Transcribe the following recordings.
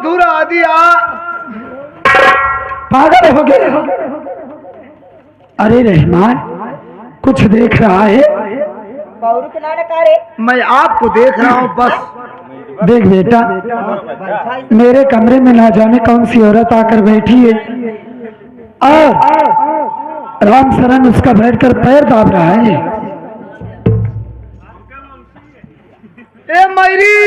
धुरा दिया। पागल हो गए? अरे रहमान कुछ देख रहा है? मैं आपको देख रहा हूँ बस। देख बेटा, मेरे कमरे में ना जाने कौन सी औरत आकर बैठी है और राम शरण उसका बैठकर पैर दाब रहा है। ए मैरी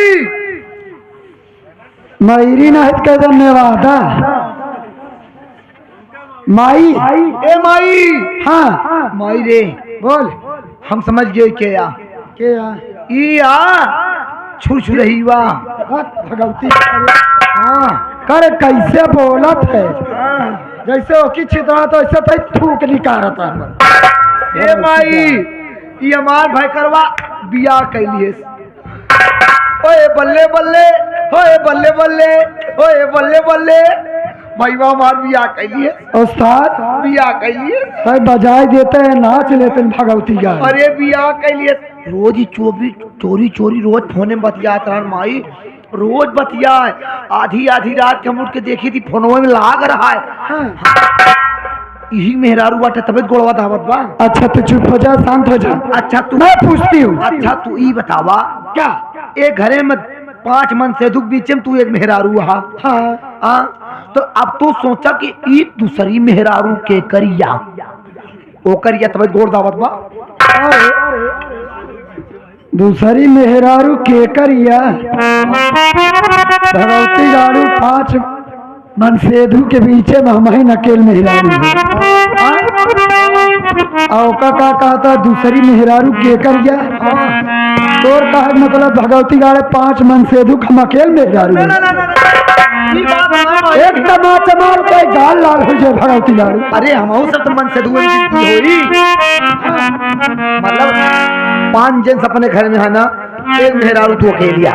मयूरी नाहित का धन्यवाद। माई, ए माई। हाँ माई रे बोल। हम समझ गए क्या क्या छुर रही वाह। भगवती हाँ कर कैसे बोलत है, जैसे ओकी छितरा तो ऐसे तो थूक निकारत है। ए माई ये हमार भाई करवा बिया कैलिए। ओए बल्ले बल्ले, ओए बल्ले बल्ले, ओए बल्ले बल्ले, भाईवा हमार बिया कैलिए। उस्ताद बिया कैलिए। भाई बजाय देते हैं, नाच लेते हैं भगवती का। अरे बिया कैलिए। रोज ही चोरी चोरी रोज फोन में बतियात रहन माई, रोज बतिया। आधी आधी रात के हम उठ के देखी थी फोनों में लाग रहा है। हाँ। यही मेहरारू बाटे तबियत गोड़वा दावत बा। अच्छा तो चुप हो जा, शांत हो जा। अच्छा तू, मैं पूछती हूँ। अच्छा तू ई बतावा क्या? एक घरे में 5 मन से दुख बीच में तू एक मेहरारू हा। हाँ। तो अब तो सोचा कि ई दूसरी मेहरारू के करिया ओ करिया तबियत गोड़ दावत बा। दूसरी मेहरारू के करिया भगवती गाड़ू 5 मन सेधु के पीछे में हम ही नकेल मेहरारू औका का कहता दूसरी मेहरारू के करिया तोर का मतलब भगवती गाड़े 5 मन सेधु हम अकेल मेहरारू। एक टमाटर मार के गाल लाल हो जाए भगवती गाड़ू। अरे हम सब तो मन से दुआ होई। मतलब 5 जन अपने घर में है ना, एक मेहरारू तो अकेलिया।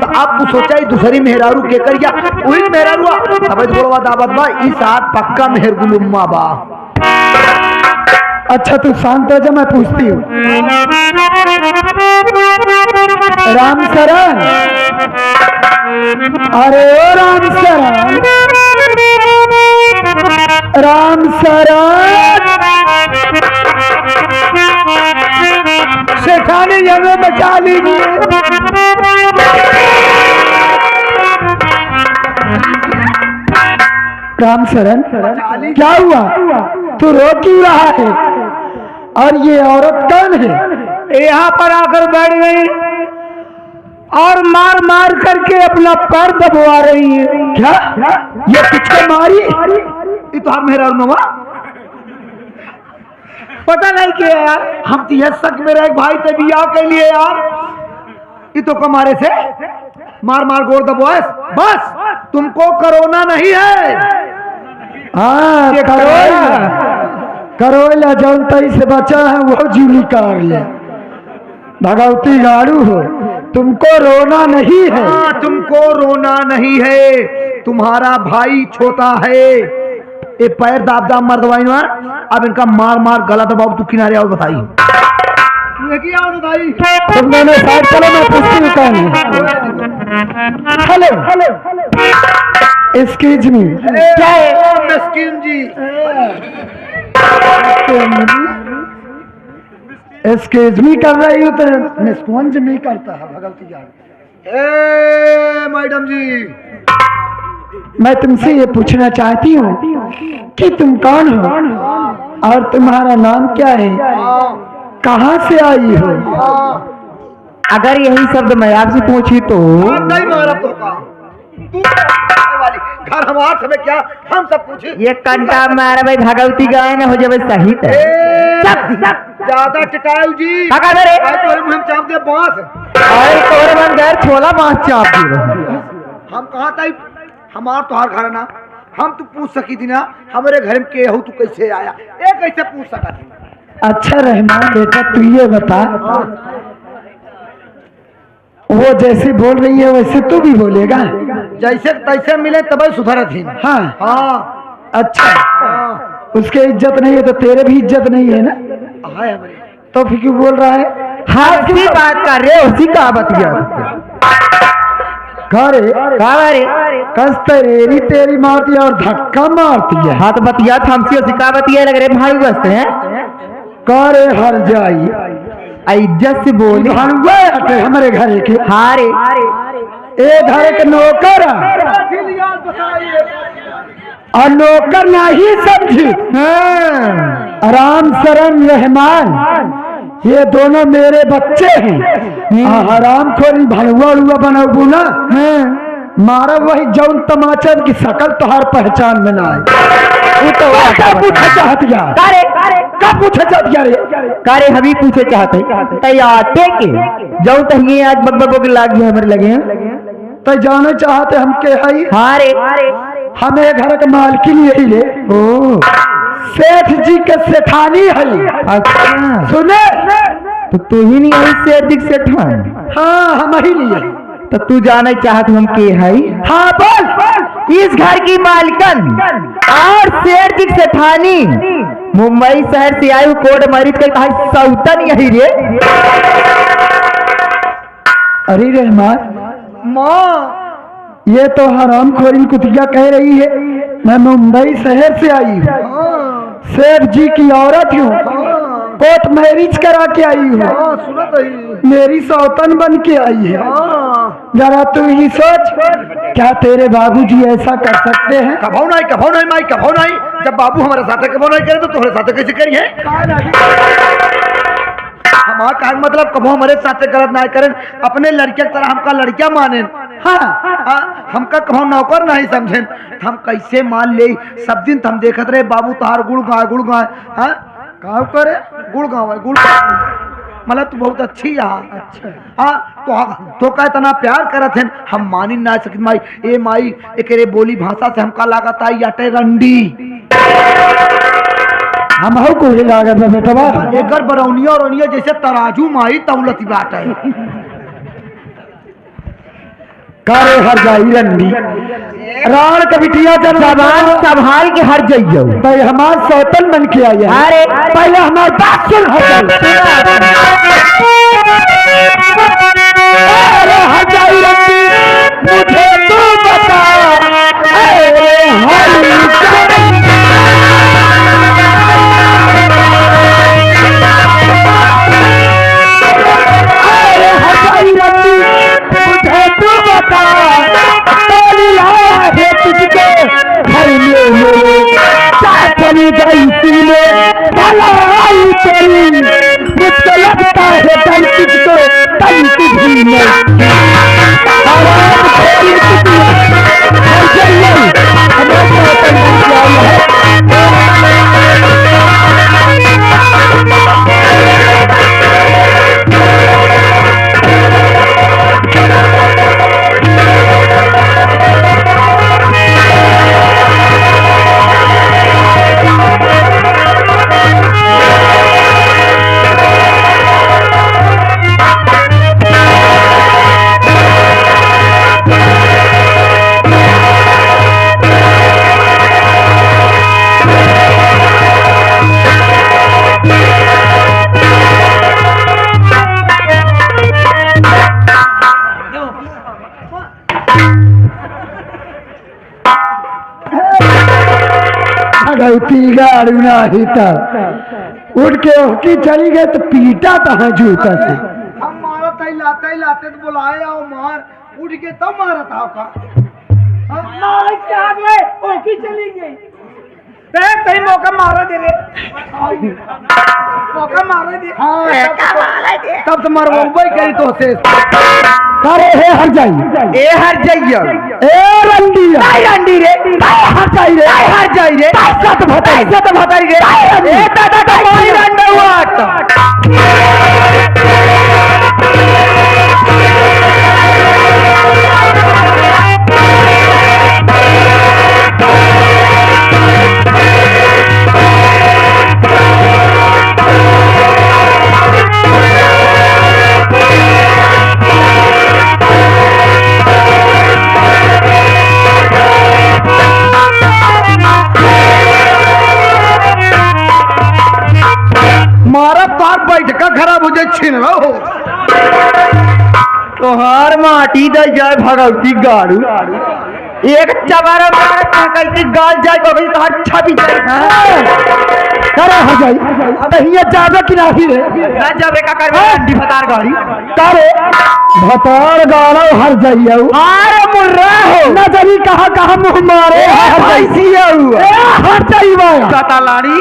तो आप तो सोचा दूसरी मेहरारू के करिया वही मेहरारू तबियत गोड़वा दावत बा। ई साथ पक्का मेहर गुलुम्मा बा। अच्छा तू शांत हो जा, मैं पूछती हूँ। राम शरण, अरे ओ राम शरण, राम शरण शेखानी जगह बचा लीजिए। राम शरण क्या हुआ, तू रो क्यों रहा है? और ये औरत कौन है? यहाँ पर आकर बैठ गई और मार मार करके अपना पैर दबवा रही है। क्या ये किसको मारी? ये तो हम मेहरारू नवा पता नहीं क्या यार। हम तो यह शक मेरा एक भाई से बिया के लिए यार। ये तो कमारे से मार मार गोड़ दबवाए। बस तुमको कोरोना नहीं है। हाँ करोला जौन तई से बचा है वो जूली कार ले। भगवती गाड़ू हो, तुमको रोना नहीं है। हाँ तुमको रोना नहीं है, तुम्हारा भाई छोटा है। ये पैर दाब दाब मार दवाई मार। अब इनका मार मार गला दबाओ। तू किनारे आओ बताई। तुम दोनों साइड चलो, मैं पूछती हूँ कौन है। Hello excuse me. क्या है मिस्किन जी? एक्सक्यूज मी कर रही हूँ तो मिस्कॉन्ज मी करता है भगवती गाड़ू। ए मैडम जी, मैं तुमसे ये पूछना चाहती हूँ कि तुम कौन हो और तुम्हारा नाम क्या है, कहाँ से आई हो? अगर यही शब्द मैं आपसे पूछी तो घर हमारे समय क्या हम सब पूछे। ये कंटा मारा भाई भगवती गाय ना हो जाए सही है। ज्यादा टिकाऊ जी काका दे रे हम चाप दे बांस। अरे तोरे मन घर छोला बांस चाप दी। हम कहा था हमार तोहार घर ना, हम तो पूछ सकी थी ना हमारे घर में के हो तू कैसे आया, ये कैसे पूछ सका थी? अच्छा रहमान बेटा तू ये बता, वो जैसे बोल रही है वैसे तू भी बोलेगा? जैसे तैसे मिले तब सुधर थी। हाँ हाँ अच्छा हाँ। उसके इज्जत नहीं है तो तेरे भी इज्जत नहीं है ना, है हमारे। तो फिर क्यों बोल रहा है? हाँ की बात कर रहे हो, उसी का बतिया करे रे कस तेरी तेरी मारती है और धक्का मारती है। हाँ तो बतिया था हमसे सिखा बतिया लग रहे भाई बसते हैं करे हर जाई इज्जत से बोले हटे हमारे घर के हाँ रे ए घर के नौकर और नौकर नहीं समझी आराम शरण रहमान ये दोनों मेरे बच्चे हैं। हराम खोरी भड़ुआ उड़ुआ बनाऊ ना मारा वही जौन तमाचर की शकल तोहार पहचान में ना आए। तो कब पूछे चाहती कब पूछे चाहती रे कारे हम ही पूछे चाहते आटे के जाऊं तो ये आज बग के लाग गया हमारे लगे तो जाने चाहते हम के हई हाँ रे हमें घर के मालकिन यही ले ओ सेठ जी के सेठानी है। अच्छा सुने तो तू ही नहीं आई से अधिक सेठान। हाँ हम ही लिए तो तू जाना चाहत हम के है हाँ बोल इस घर की मालकन और शेर जी सेठानी मुंबई शहर से आई कोर्ट मैरिज कर कहा सौतन यही रे। अरे रहमान माँ ये तो हराम खोरी कुतिया कह रही है मैं मुंबई शहर से आई हूँ सेठ जी की औरत हूँ कोर्ट मैरिज करा के आई हूँ सुना तो ही मेरी सौतन बन के आई है। जरा तू ही सोच क्या तेरे बाबूजी ऐसा कर सकते हैं। कभो नहीं माई कभो नहीं। जब बाबू हमारे साथ कभो नहीं करे तो तुम्हारे साथ कैसे करिए हमारा का मतलब कभो हमारे साथ गलत ना करें अपने लड़के की तरह हमका लड़कियां माने। हाँ हमका कभो नौकर नहीं समझे हम कैसे मान ले सब दिन हम देखते रहे बाबू तहार गुड़ गाय हाँ का करे गुड़ मतलब तू बहुत अच्छी अच्छा हाँ तो का इतना प्यार करत है हम मानी ना सकी माई ए माई एक बोली भाषा से हमका लागत आई अटे रंडी हम हो को लागत है बेटवा एकर बरौनिया और जैसे तराजू माई तौलती बात है कारे हर जाई रंडी राण कबिटिया जब जबान संभाल के हर जाइयो भाई हमार सौतन बन के आई है। अरे पहले हमार बात सुन हर जाई रंडी मुझे तू बता मुझको लगता है तंकित को तंकित भी नहीं गाड़ू ना हिता उठ के होकी चली गए तो पीटा तहा जूता से हम मारत ही लाते तो बुलाए आओ मार उठ के तब मारत आओ का चली गई तेरी मौका मारा दे रे मौका मारा दे तब तो मार मुंबई करी तो से अरे हे हर जाई ए हर जाइयो ए रंडी रंडी रे हर जाई रे हर जाई रे सत भताई रे ए दादा का कोई रंडा हुआ मारा पार बैठ का खराब हो जाए छीन रहो तो तोहार माटी दे जाए भगवती गाड़ू एक चबारा मार कहती गाल जाए को भाई तोहार छापी जाए करे हो जाई अबे हिया जाबे कि नाही रे ना जाबे का करबे अंडी फतार गाड़ी करे भतार गाड़ो हर जाइयो अरे मुर्रा हो ना जानी कहां मुंह मारे हर पैसिया हुआ हर जाइबा कता लाड़ी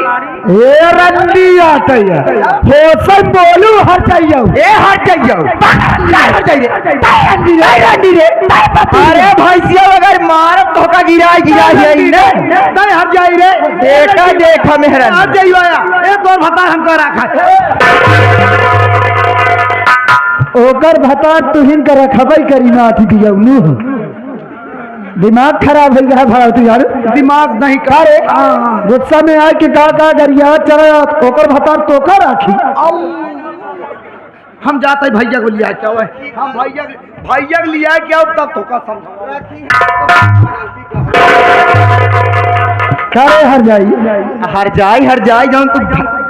ए रंडी आते है होसे बोलू हर जाइयो ए हट जाइयो हट जाइए रंडी रे अरे भैंसिया अगर मार तो का गिरा जाई ने नहीं हट जाई रे देखा मेहरा हट जाइयो एक और भतार हमको रखा ओकर भतार तुहिन के रखबई करी ना अथी दियो नु दिमाग खराब हो गया भगवती यार दिमाग नहीं करे गुस्सा में आए कि का गरिया चले ओकर भतार तोका राखी हम जाते भैया को लिया क्या हुआ हम भैया को लिया क्या तब धोखा समझा करे हर जाई जाऊं तू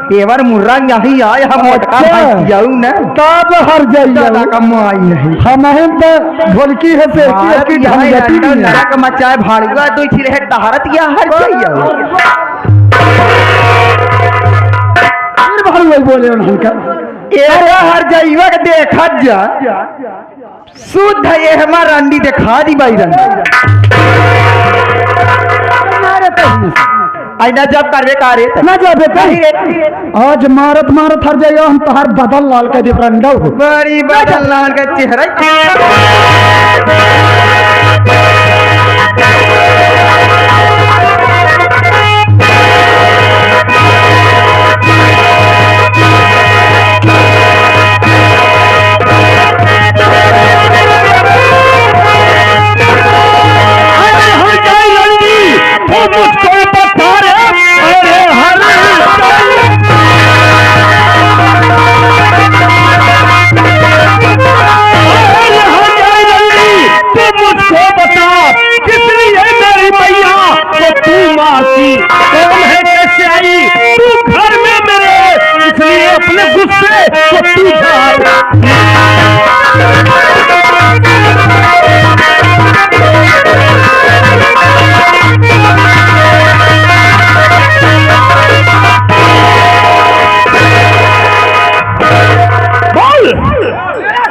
पेवर मुर्रा यही आए हम मोटका जाऊं ना तब हर जाइयो कमाई नहीं हम तो ढोलकी है से की ढंगती नरक मचाए भाड़ुआ दो छी रहे तहरत या हर जाइयो फिर भाड़ुआ बोले उनका ए हर जाइयो के देखत जा शुद्ध ये हमार रंडी दिखा दी भाई रंडी आईना जब करवे कारे ना जाबे आज मारत हर जाइयो हम तोहार बदल लाल के दिफरंडो बड़ी बदल लाल के चेहरा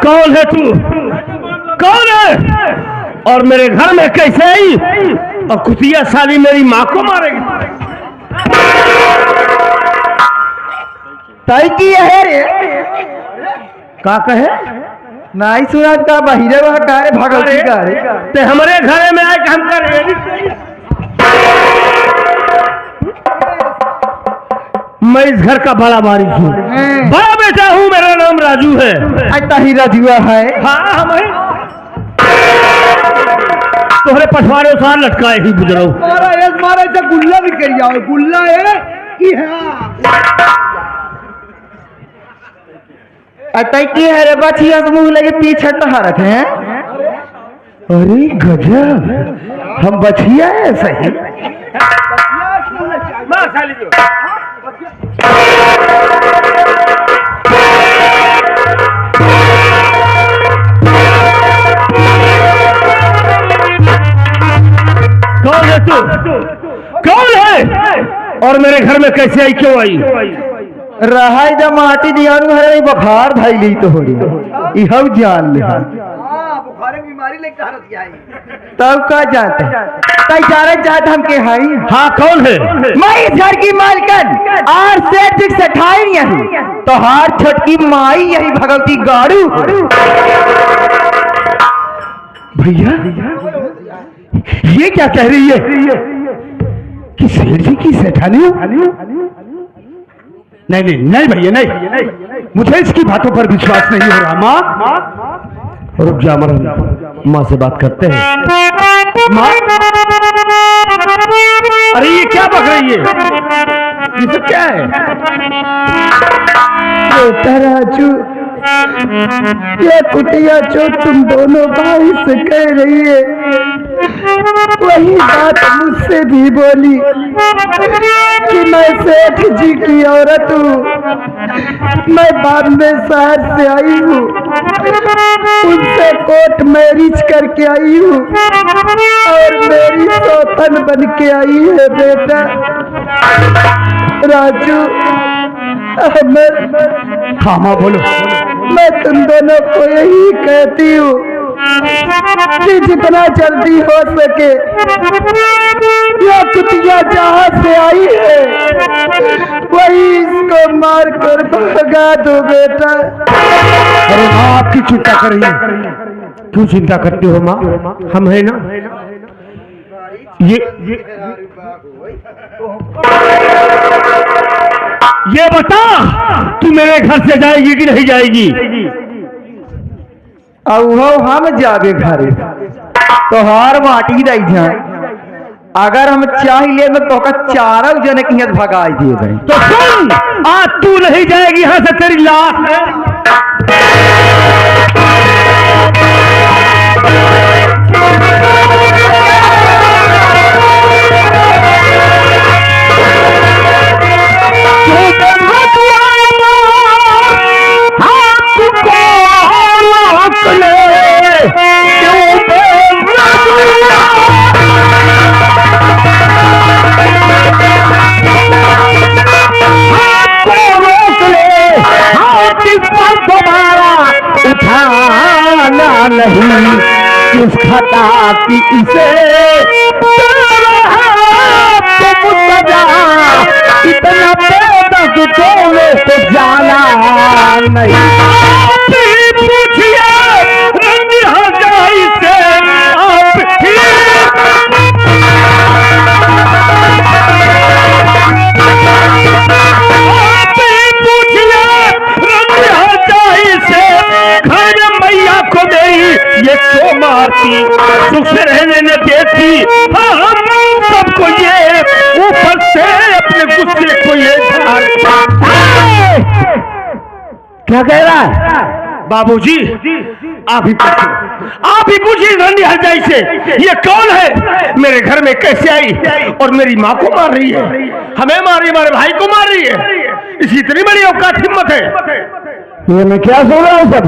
कौन है तू? कौन है? और मेरे घर में कैसे आई? और कुतिया साली मेरी माँ को मारेगी। तय की है रे का कहे नहीं सुना का बहिरे वह कारे भगवती कारे ते हमारे घरे में आए कि हम करे मैं इस घर का बड़ा वारिस हूँ, बड़ा बेटा हूँ, मेरा नाम राजू है। अच्छा ही राजुआ है। हाँ हम तोहरे पछवाड़े सार लटकाए ही गुजरो मारा ऐसा गुल्ला भी कर जाओ गुल्ला है कि अच्छा की है रे बचिया से मुंह लगे पीछे टहरत हैं। अरे गजब हम बचिया है सही कौन है तू? कौन है? और मेरे घर में कैसे आई, क्यों आई? रहा जब माटी दिया बुखार धैली तो हो रही इहब जान ले बुखार बीमारी लेके तब का जाते जाते हम के हाई। हाँ कौन है? मैं इस घर की मालकन और सेठ से ठाई यही तो हार छोटकी माई यही भगवती गाड़ू। भैया ये क्या कह रही है कि सेठ जी की सेठानी हो? नहीं नहीं नहीं भैया नहीं, मुझे इसकी बातों पर विश्वास नहीं हो रहा। माँ रुक जा, मरन माँ से बात करते हैं। माँ अरे ये क्या बक रही है? ये सब क्या है? बेटा राजू ये कुटिया जो तुम दोनों भाई से कह रही है वही बात मुझसे भी बोली कि मैं सेठ जी की औरत हूँ मैं बाद में शहर से आई हूँ, उनसे कोर्ट मैरिज करके आई हूँ और मेरी सौतन बन के आई है बेटा। राजू, हाँ माँ बोलो। मैं तुम दोनों को यही कहती हूँ कि जितना जल्दी हो सके यह कुतिया जहाँ से आई है वही इसको मार कर भगा दो बेटा। अरे माँ आपकी चिंता कर रही है, क्यों चिंता करती हो माँ, हम है ना। ये बता तू मेरे घर से जाएगी कि नहीं जाएगी? औहो हम जाबे घरे तो हार माटी रही जाए। अगर हम चाह ले तो चारों जने की यहाँ भगा दिए गए। तो सुन, आज तू नहीं जाएगी यहाँ से, तेरी लाश है। नहीं किस खता की इसे इतना बेदर्द डोले तो जाना नहीं। पूछिए रंगी हजाई से आप पूछिए रंगी हजाई से घर मैया को दे ये क्यों मारती, सुख से रहने न देती। हम सबको ये ऊपर से अपने गुस्से को ये क्या कह रहा है? बाबूजी आप ही पूछिए रंडी हरजाई से ये कौन है, मेरे घर में कैसे आई और मेरी माँ को मार रही है, हमें मार रही है, हमारे भाई को मार रही है। इसकी इतनी बड़ी औकात हिम्मत है। ये मैं क्या सुन रहा हूँ सब?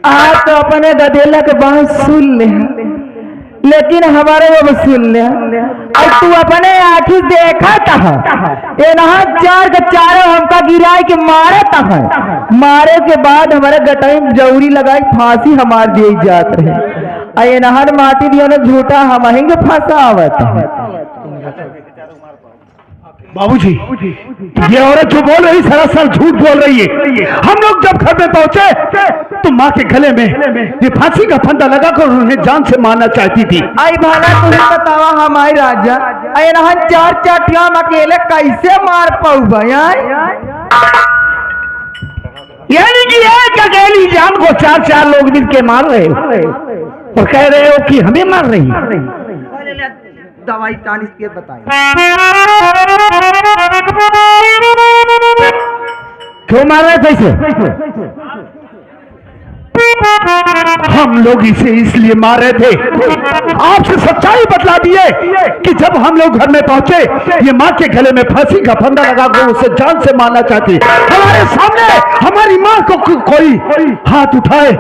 आप तो अपने गदेला के बात सुन ले, लेकिन हमारे वो सुन ले। अब तू अपने आँखी देखा था ये नहा चार के चारों हमका गिराए के मारे था, मारे के बाद हमारे गटाई में जौरी लगाई फांसी हमार दिए जात रहे। ये नहर माटी दिया ने झूठा हम अहेंगे फंसावत है। बाबूजी ये औरत जो बोल रही सरासर झूठ बोल रही है। हम लोग जब घर में पहुंचे तो माँ के गले में ये फांसी का फंदा लगाकर उन्हें जान से मारना चाहती थी। आई भाला तुम्हें बतावा हमारी राजा आई ना चार चाटिया अकेले कैसे मार पाऊ भैया? यानी कि एक अकेली जान को चार चार लोग मिल के मार रहे और कह रहे हो कि हमें मार रही। दवाई तानिस के बताए क्यों मार रहे थे इसे? हम लोग इसे इसलिए मार रहे थे, आपसे सच्चाई बतला दिए कि जब हम लोग घर में पहुंचे ये माँ के गले में फांसी का फंदा लगाकर उसे जान से मारना चाहती। हमारे सामने हमारी माँ को कोई हाथ उठाए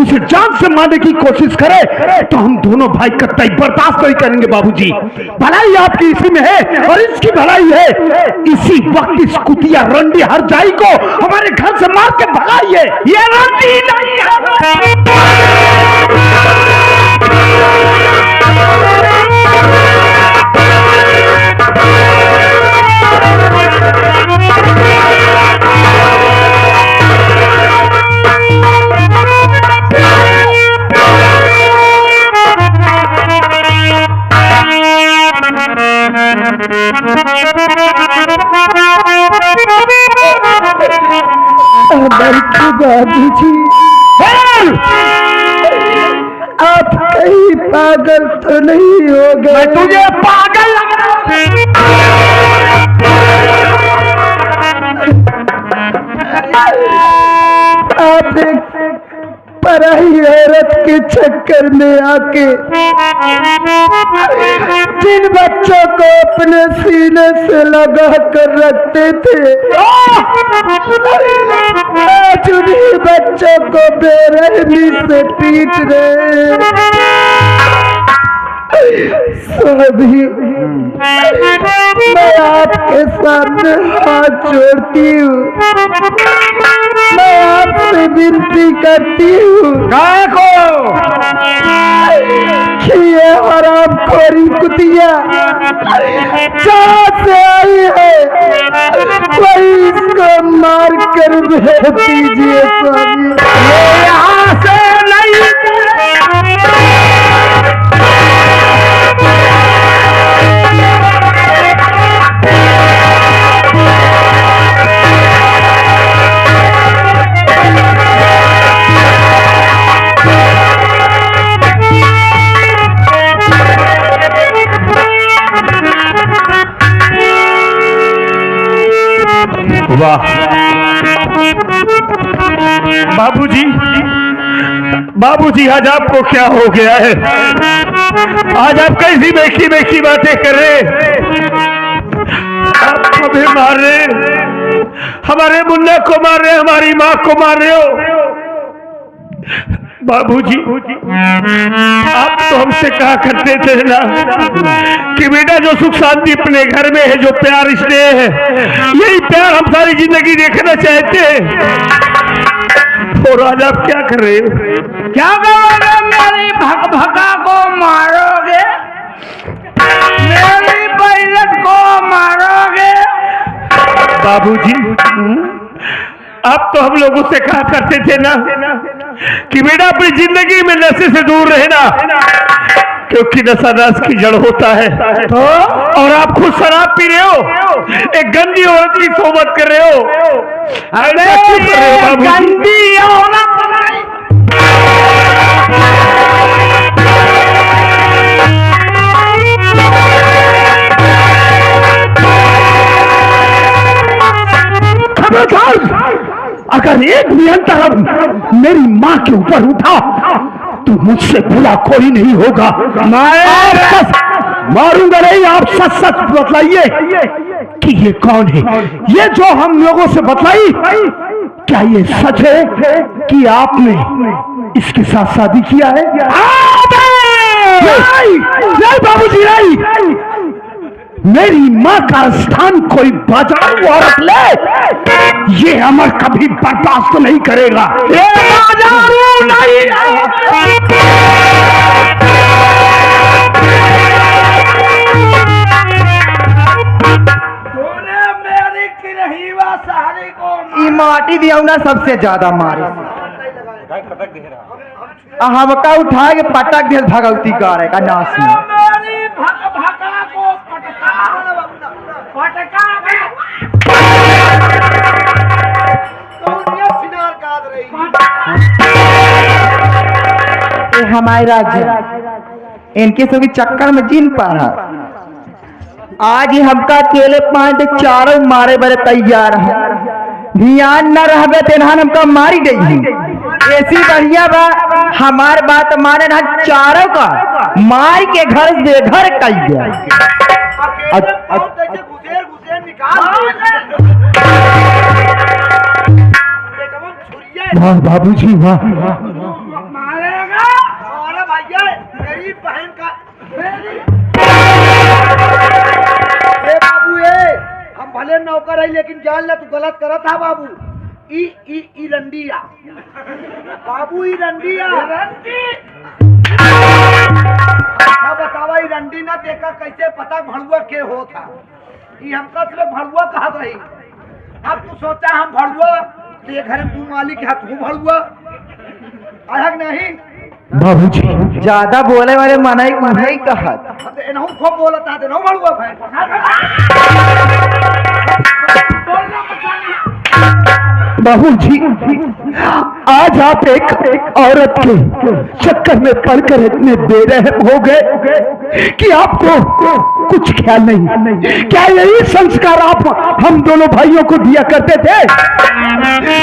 उसे जान से मारने की कोशिश करे तो हम दोनों भाई कतई बर्दाश्त नहीं करेंगे। बाबूजी भलाई आपकी इसी में है और इसकी भलाई है। इसी वक्त इस कुतिया रंडी हरजाई को हमारे घर से मार के भगाइए। ये रंडी नहीं है। बाबूजी आप कहीं पागल तो नहीं हो गए? मैं तुझे पागल लग आप एक पराई औरत के चक्कर में आके जिन बच्चों को अपने सीने से लगा कर रखते थे आज उन्हीं बच्चों को बेरहमी से पीट रहे। सभी मैं आपके सामने हाथ जोड़ती हूँ, मैं आपसे विनती करती हूँ कि ये हरामखोरी कुतिया जहाँ से आई है वही इसको मार कर भेज दीजिए स्वामी। यहाँ से नहीं वाह बाबूजी, बाबूजी आज आपको क्या हो गया है? आज आप कैसी बेकी बेकी बातें कर रहे? आप हमें मार रहे, हमारे मुन्ना को मार रहे, हमारी माँ को मार रहे हो। बाबूजी आप तो हमसे कहा करते थे ना कि बेटा जो सुख शांति अपने घर में है, जो प्यार स्नेह है, यही प्यार हम सारी जिंदगी देखना चाहते हैं। और आज आप क्या कर रहे हो? क्या करोगे? मेरी भका को मारोगे, मेरी बैलत को मारोगे। बाबूजी आप तो हम लोगों से कहा करते थे ना कि बेटा अपनी जिंदगी में नशे से दूर रहना, क्योंकि नशा नाश की जड़ होता है। और आप खुद शराब पी रहे हो, एक गंदी औरत की सोबत कर रहे हो। ऐसा क्यों कर रहे हो बाबूजी? गंदी औरत अगर एक भी अंतर मेरी माँ के ऊपर उठा तो मुझसे बुरा कोई नहीं होगा। मारूंगा नहीं। आप सच सच बतलाइए कि ये कौन है? ये जो हम लोगों से बतलाई, क्या ये सच है कि आपने इसके साथ शादी किया है? नहीं बाबूजी नहीं। मेरी माँ का स्थान कोई बाजारू औरत ले, ये अमर कभी बर्दाश्त नहीं करेगा। ये बाजारू नहीं। तूने मेरी किरहीवा साड़ी को ई माटी दिया ना सबसे ज्यादा मारे, हमका उठा के पटक दिल भगवती कार का नाश में। मेरी भका को पटका हमारे राज्य इनके सभी चक्कर में जीन पा रहा। आज ही हमका अकेले पांच चारों मारे बड़े तैयार है। ध्यान न रहे तेनान हमका मारी गई है। ऐसी बढ़िया बा हमार बात माने ना, चारों का मार के घर बेघर कर दिया। वाह बाबूजी वाह। मारेगा भैया मेरी बहन का। बाबू हम भले नौकर है लेकिन जान ले तू गलत करत था बाबू। ई रंडिया बाबू, ई रंडिया बतावा ई रंडी ना देखा कैसे पता भड़ुआ के हो था। ई हमका सिर्फ भड़ुआ कहा रही। अब तू सोचा हम भड़ुआ ते घर में तू मालिक है, तू भड़ुआ अलग नहीं। बाबूजी ज्यादा बोले वाले मनाई नहीं कहा एनहु खूब बोलता है न भड़ुआ भाई। बाबूजी आज आप एक औरत के चक्कर में पड़कर इतने बेरहम हो गए कि आपको कुछ ख्याल नहीं। क्या यही संस्कार आप हम दोनों भाइयों को दिया करते थे?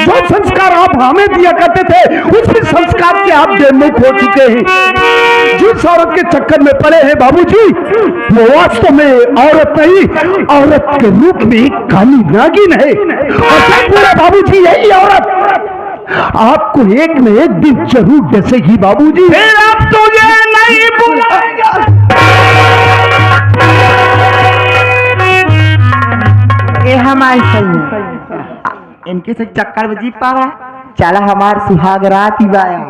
जो संस्कार आप हमें दिया करते थे उसी संस्कार से आप बेमुख हो चुके हैं। जिस औरत के चक्कर में पड़े हैं बाबूजी, वो वास्तव में औरत नहीं, औरत के रूप में एक काली नागिन है। और पूरा बाबूजी यही औरत आपको एक न एक दिन जरूर डसेगी बाबूजी। फिर आप तुझे नहीं बुलाएगा। ये हमारी सही इनके से चक्कर में जी पा रहा। चला हमार सुहाग रात ही बाया,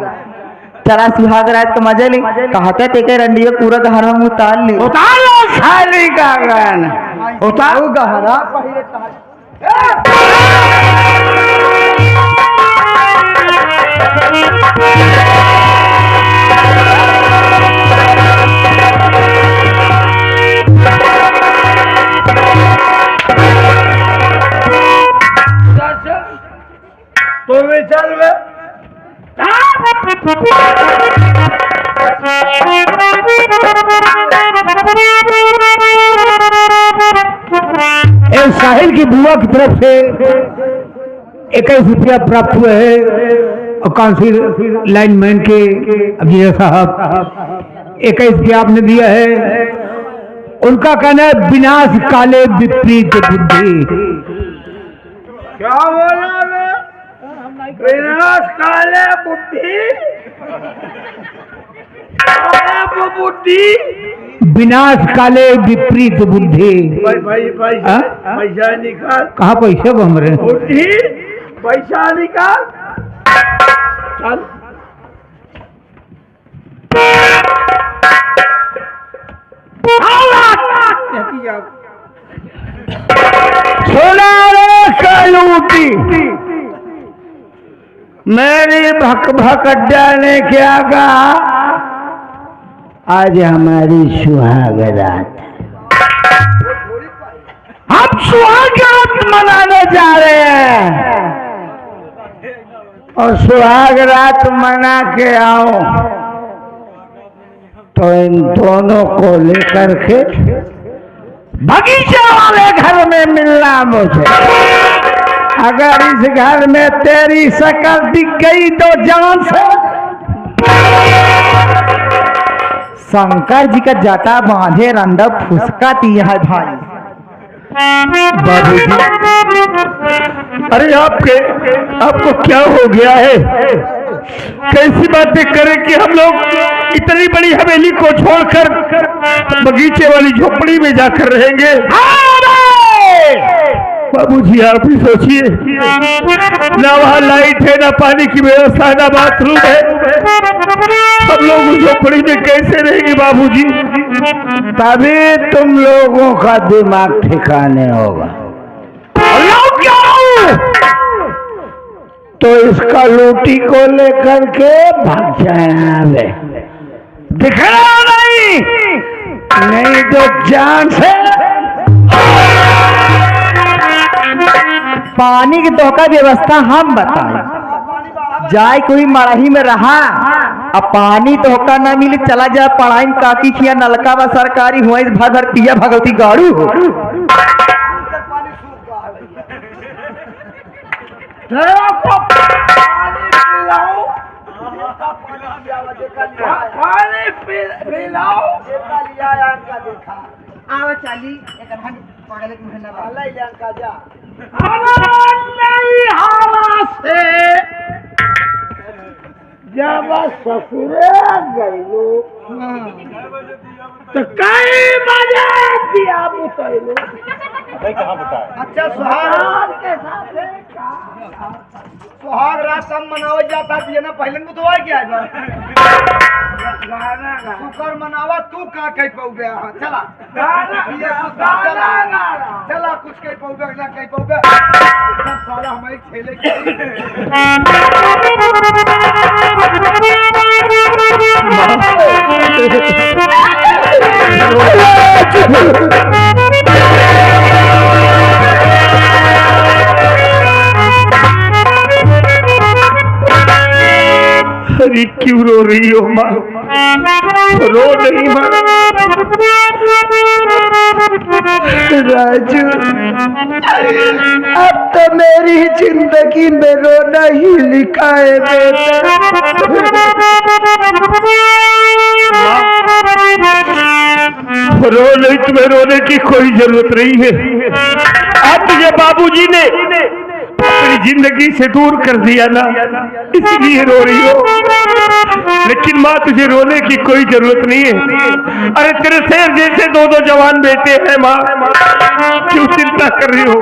चला सुहाग रात तो मजे ले। कहते थे के रंडियो पूरा गहरा में उतार ले। उतार लो साली का गान, उतारो गहरा। तो भी चल में साहिल की बुआ की तरफ से 21 रुपया प्राप्त हुए हैं और काउंसिल लाइनमैन के अभिजय साहब 21 रुपया आपने दिया है। उनका कहना है विनाश काले विपरीत बुद्धि। क्या बोला मैं? विनाश काले बुद्धि, बुद्धि विनाश काले विपरीत बुद्धि। भाई पैसा निकाल। कहाँ पैसे बम रहे? बुद्धि पैसा निकाल। चल सोना रे कलूटी, मेरी भक भक अड्डा ने क्या कहा? आज हमारी सुहाग रात, हम सुहाग रात मनाने जा रहे हैं और सुहाग रात मना के आओ तो इन दोनों को लेकर के बगीचे वाले घर में मिलना मुझे। अगर इस घर में तेरी शक्ल दिख गई तो जान से शंकर जी का जटा बांधे रंडा फुसका दिया है भाई। बाबूजी, अरे आपको क्या हो गया है? कैसी बातें करें कि हम लोग इतनी बड़ी हवेली को छोड़कर बगीचे वाली झोपड़ी में जाकर रहेंगे? बाबूजी आप ही सोचिए, ना वहाँ लाइट है, ना पानी की व्यवस्था, ना बाथरूम है। हम लोग उस झोपड़ी में कैसे रहेंगे बाबूजी? तभी तुम लोगों का दिमाग ठिकाने होगा। तो इसका लूटी को लेकर के भाग जाना, दिखना नहीं तो जान से। पानी की तो का व्यवस्था हम बताए, जाए कोई मड़ही में रहा अब पानी तो का ना मिले, चला जाए पढ़ाई में काकी खिया नलका व सरकारी हुआ भर भर पिया भगवती गाड़ू हो। जब ससुरे गई तो कई बजे दिया बुतैलो। अच्छा सुहाग के साथ है सुहाग रात सब मनावल जाता है ना, पहले में तो क्या है शुक्र मनावा। तू का कह पाऊ गया? चला चला कुछ कह पाऊ गया ना कह पाऊ गया, सब सारा हमारे खेले क्यों रो रही हो माँ? रो नहीं माँ। राजू, अब तो मेरी जिंदगी में रोना ही लिखा है बेटा। रोने तुम्हें रोने की कोई जरूरत नहीं है। अब तुझे बाबूजी ने अपनी जिंदगी से दूर कर दिया ना, इसलिए रो रही हो। लेकिन माँ तुझे रोने की कोई जरूरत नहीं है। अरे तेरे शेर जैसे दो जवान बेटे हैं माँ, क्यों चिंता कर रही हो?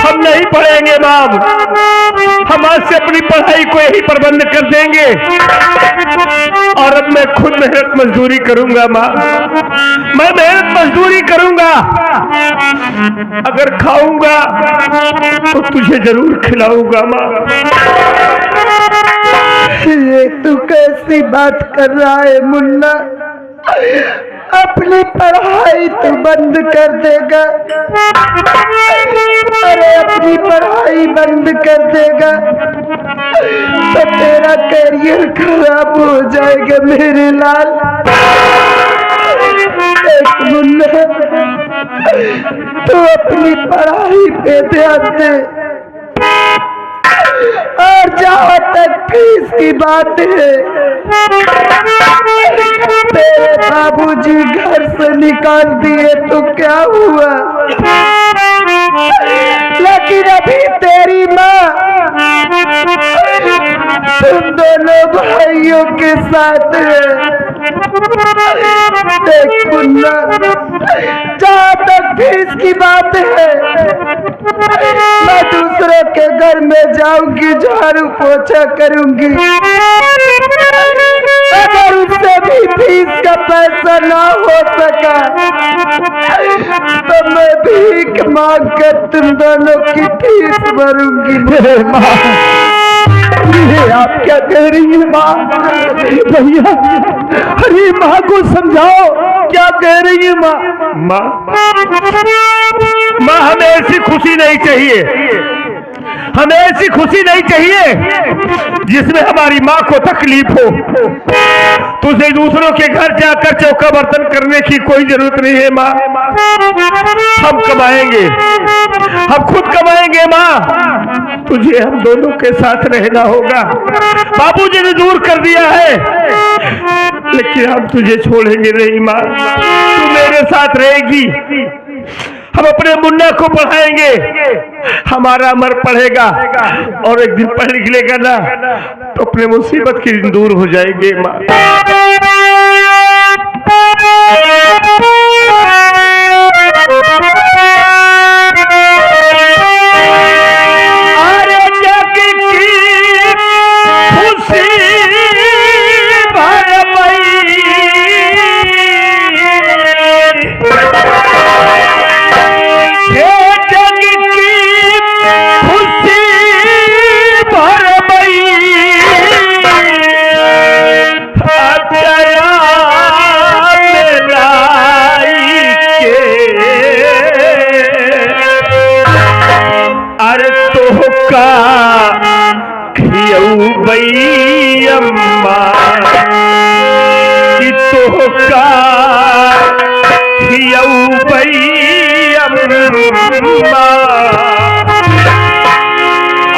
हम नहीं पढ़ेंगे माँ, हम आज से अपनी पढ़ाई को यही प्रबंध कर देंगे और अब मैं खुद मेहनत मजदूरी करूंगा माँ। मैं मेहनत मजदूरी करूंगा, अगर खाऊंगा तो तुझे जरूर खिलाऊंगा माँ। ये तू कैसी बात कर रहा है मुन्ना? अपनी पढ़ाई तो बंद कर देगा? अरे अपनी पढ़ाई बंद कर देगा तो तेरा करियर खराब हो जाएगा मेरे लाल। एक मुन्ना, तू अपनी पढ़ाई पे ध्यान दे। और जहाँ तक फीस की बात है, तेरे बाबूजी घर से निकाल दिए तो क्या हुआ, लेकिन अभी तेरी माँ तुम दोनों भाइयों के साथ है। देख मुन्ना, जहाँ तक फीस की बात है, मैं दूसरों के घर में जाऊंगी, झाड़ू पोछा करूंगी। अगर उससे भी फीस का पैसा ना हो सका तो मैं भीख मांग कर तुम दोनों की फीस भरूंगी। ये आप क्या कह रही है माँ? भैया, अरे माँ को समझाओ, क्या कह रही है माँ? माँ हमें ऐसी खुशी नहीं चाहिए, हमें ऐसी खुशी नहीं चाहिए जिसमें हमारी माँ को तकलीफ हो। तुझे दूसरों के घर जाकर चौका बर्तन करने की कोई जरूरत नहीं है माँ। हम कमाएंगे, हम खुद कमाएंगे माँ। तुझे हम दोनों के साथ रहना होगा। बाबूजी ने दूर कर दिया है, लेकिन हम तुझे छोड़ेंगे नहीं माँ। तू मेरे साथ रहेगी, हम अपने मुन्ना को पढ़ाएंगे, हमारा अमर पढ़ेगा और एक दिन पढ़ लिख लेगा ना तो अपने मुसीबत के दिन दूर हो जाएंगे माँ।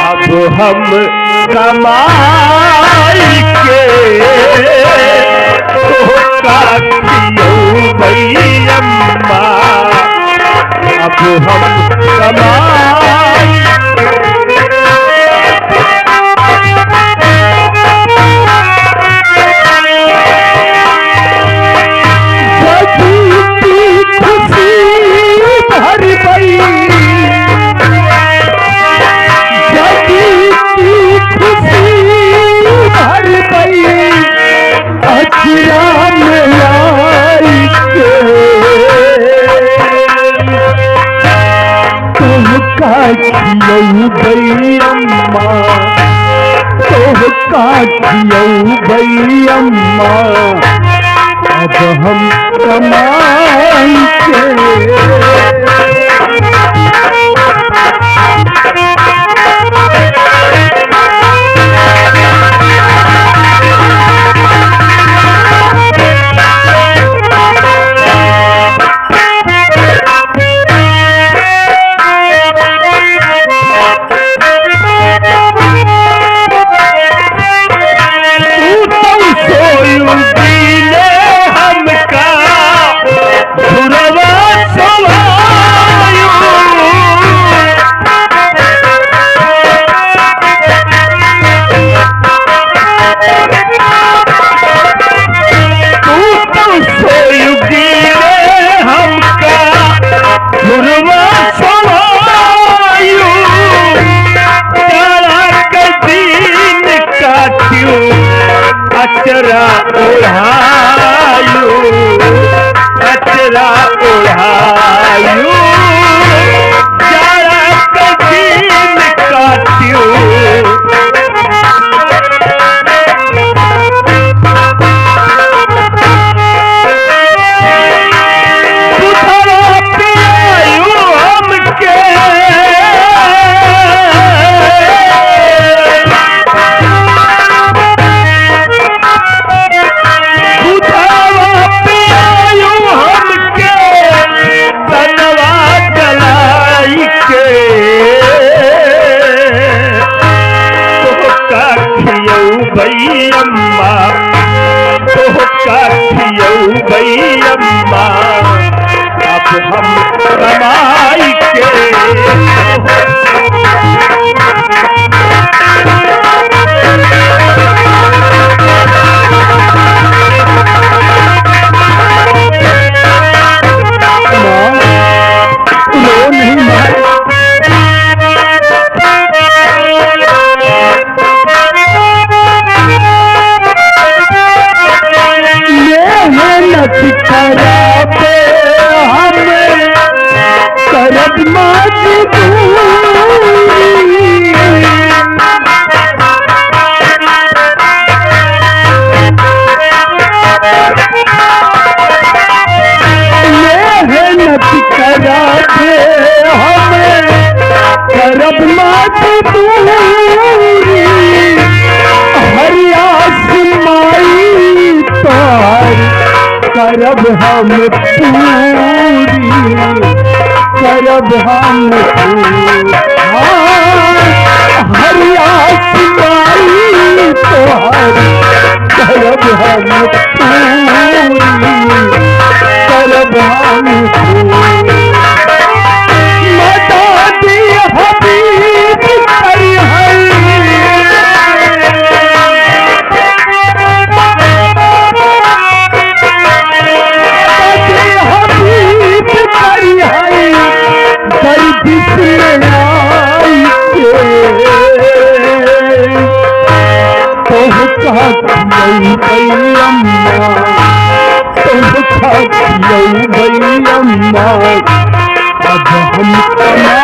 अब हम कमाई के धोखा खियो भैयम्मा, अब हम कमाई भैयम्मा, अब हम कमाई के अचरा ओढ़ायू अचरा ओढ़ायू जाड़ा कठिन काट्यू भैयम्मा तो काठियऊ भैयम्मा अब हम कमाई के करब हम पूरी करब हम हरिया सिपाही तोहर करब हम पूरी करब हम मता दी हबीब करी भैयम्मा अब हम